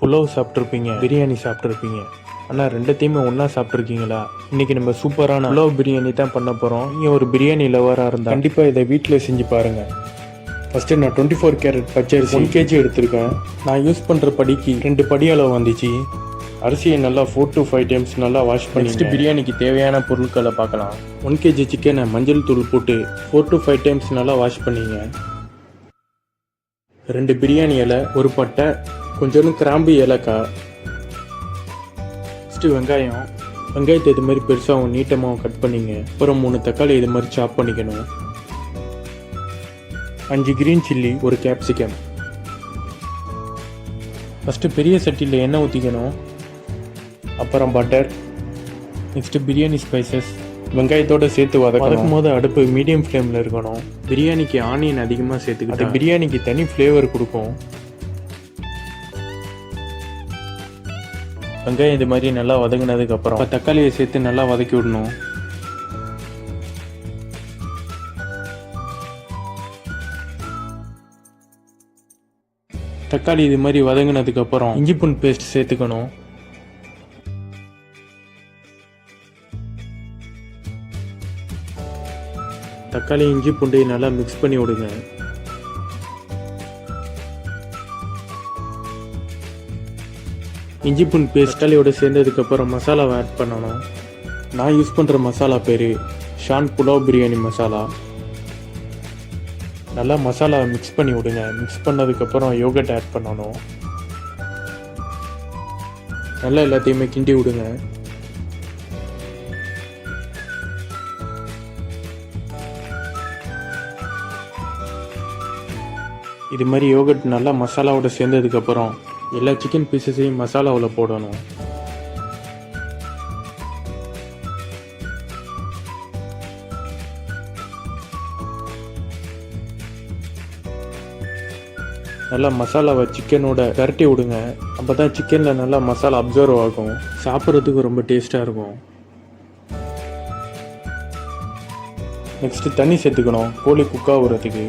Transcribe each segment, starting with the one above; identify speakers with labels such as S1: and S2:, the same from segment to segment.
S1: புலாவ் சாப்பிட்ருப்பீங்க, பிரியாணி சாப்பிட்ருப்பீங்க. ஆனால் ரெண்டுத்தையுமே ஒன்றா சாப்பிட்ருக்கீங்களா? இன்றைக்கி நம்ம சூப்பரான புலாவ் பிரியாணி தான் பண்ண போகிறோம். நீங்கள் ஒரு பிரியாணி லவராக இருந்தால் கண்டிப்பாக இதை வீட்டில் செஞ்சு பாருங்கள். ஃபஸ்ட்டு நான் 24 கேரட் பச்சரிசி 1 kg எடுத்திருக்கேன். நான் யூஸ் பண்ணுற படிக்கு 2 படி அளவு வந்துச்சு. அரிசியை நல்லா 4 to 5 டைம்ஸ் நல்லா வாஷ் பண்ணிட்டு பிரியாணிக்கு தேவையான பொருட்களை பார்க்கலாம். 1 kg சிக்கனை மஞ்சள் தூள் போட்டு 4 to 5 டைம்ஸ் நல்லா வாஷ் பண்ணிங்க. 2 பிரியாணி இலை, 1 பட்டை, கொஞ்சோண்டு கிராம்பு, ஏலக்காய். ஃபஸ்ட்டு வெங்காயத்தை இது மாதிரி பெருசாகவும் நீட்டமாகவும் கட் பண்ணிங்க. அப்புறம் 3 தக்காளி இது மாதிரி சாப் பண்ணிக்கணும். 5 கிரீன் சில்லி, 1 கேப்சிகம். ஃபஸ்ட்டு பெரிய சட்டியில் எண்ணெய் ஊற்றிக்கணும். அப்புறம் பட்டர், நெக்ஸ்ட்டு பிரியாணி ஸ்பைசஸ் வெங்காயத்தோடு சேர்த்து வதக்கும் போது அடுப்பு மீடியம் ஃப்ளேமில் இருக்கணும். பிரியாணிக்கு ஆனியன் அதிகமாக சேர்த்துக்கிட்டு பிரியாணிக்கு தனி ஃப்ளேவர் கொடுக்கும். வெங்காயம் இது மாதிரி நல்லா வதங்கினதுக்கப்புறம் தக்காளியை சேர்த்து நல்லா வதக்கி விடணும். தக்காளி இது மாதிரி வதங்கினதுக்கப்புறம் இஞ்சி பூண்டு பேஸ்ட் சேர்த்துக்கணும். தக்காளி இஞ்சி பூண்டையை நல்லா மிக்ஸ் பண்ணி விடுங்க. இஞ்சி பூண்டு பேஸ்ட் தக்காளியோட சேர்ந்ததுக்கப்புறம் மசாலாவை ஆட் பண்ணணும். நான் யூஸ் பண்ணுற மசாலா பேர் ஷான் புலாவ் பிரியாணி மசாலா. நல்லா மசாலாவை மிக்ஸ் பண்ணி விடுங்க. மிக்ஸ் பண்ணதுக்கப்புறம் யோகட் ஆட் பண்ணணும். நல்லா எல்லாத்தையுமே கிண்டி விடுங்க. இது மாதிரி யோகட் நல்லா மசாலாவோட சேர்ந்ததுக்கப்புறம் எல்லா சிக்கன் பீசஸையும் மசாலாவில் போடணும். நல்லா மசாலாவை சிக்கனோட பரட்டி விடுங்க. அப்போ தான் சிக்கனில் நல்லா மசாலா அப்சர்வ் ஆகும். சாப்பிட்றதுக்கு ரொம்ப டேஸ்ட்டாக இருக்கும். நெக்ஸ்ட்டு தண்ணி சேர்த்துக்கணும் கோழி குக் ஆகுறதுக்கு.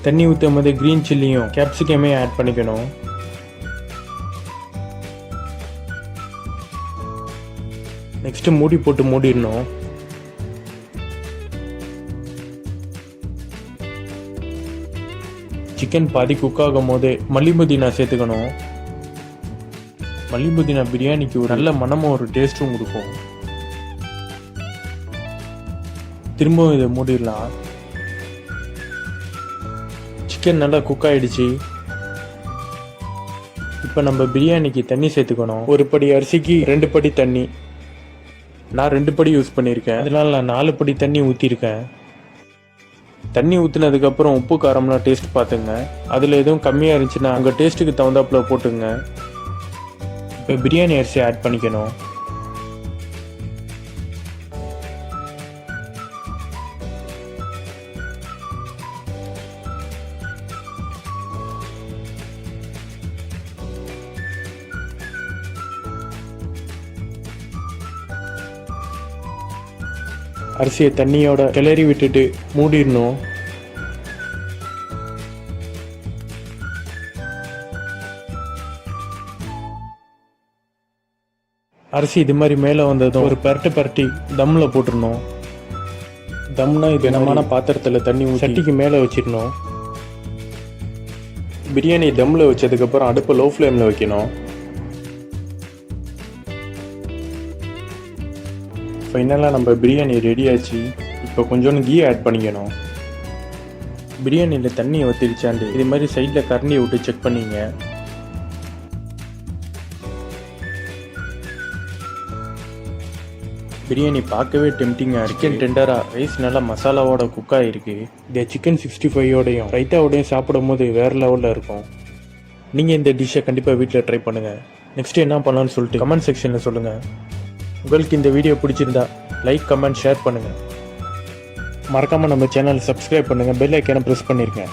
S1: தண்ணி ஊற்றும் போது க்ரீன் சில்லியும் கேப்சிகமே ஆட் பண்ணிக்கணும். நெக்ஸ்ட்டு மூடி போட்டு மூடிடணும். சிக்கன் பாதி குக் ஆகும் போது மல்லி புதினா சேர்த்துக்கணும். மல்லி புதினா பிரியாணிக்கு ஒரு நல்ல மனமும் ஒரு டேஸ்ட்டும் கொடுக்கும். திரும்பவும் இதை மூடிடலாம். சிக்கன் நல்லா குக் ஆகிடுச்சு. இப்போ நம்ம பிரியாணிக்கு தண்ணி சேர்த்துக்கணும். 1 படி அரிசிக்கு 2 படி தண்ணி. நான் 2 படி யூஸ் பண்ணியிருக்கேன், அதனால நான் 4 படி தண்ணி ஊற்றிருக்கேன். தண்ணி ஊற்றினதுக்கப்புறம் உப்பு காரம்லாம் டேஸ்ட் பார்த்துங்க. அதில் எதுவும் கம்மியாக இருந்துச்சுன்னா உங்கள் டேஸ்ட்டுக்கு தகுந்தாப்புல போட்டுங்க. இப்போ பிரியாணி அரிசி ஆட் பண்ணிக்கணும். அரிசியை தண்ணியோட கிளறி விட்டுட்டு மூடிடணும். அரிசி இது மாதிரி மேலே வந்ததும் ஒரு பரட்டி தம்மில் போட்டுடணும். தம்னா இது கனமான பாத்திரத்தில் தண்ணி ஊற்றி சட்டிக்கு மேலே வச்சிடணும். பிரியாணி தம்மில் வச்சதுக்கப்புறம் அடுப்பை லோ ஃப்ளேமில் வைக்கணும். ஃபைனலாக நம்ம பிரியாணி ரெடி ஆச்சு. இப்போ கொஞ்சோண்டு கீ ஆட் பண்ணிக்கணும். பிரியாணியில் தண்ணி ஊற்றிருச்சாண்டு இது மாதிரி சைடில் கரண்டியை விட்டு செக் பண்ணிங்க. பிரியாணி பார்க்கவே டெம்டிங்காக இருக்குது. சிக்கன் டெண்டராக, ரைஸ் நல்லா மசாலாவோட குக் ஆகிருக்கு. இந்த சிக்கன் 65யோடையும் ரைத்தாவோடையும் சாப்பிடும் போது வேறு லெவலில் இருக்கும். நீங்கள் இந்த டிஷ்ஷை கண்டிப்பாக வீட்டில் ட்ரை பண்ணுங்கள். நெக்ஸ்ட்டு என்ன பண்ணலான்னு சொல்லிட்டு கமெண்ட் செக்ஷனில் சொல்லுங்கள். உங்களுக்கு இந்த வீடியோ பிடிச்சிருந்தா லைக், கமெண்ட், ஷேர் பண்ணுங்கள். மறக்காமல் நம்ம சேனலை சப்ஸ்கிரைப் பண்ணுங்கள். பெல் ஐக்கானை ப்ரெஸ் பண்ணியிருக்கேன்.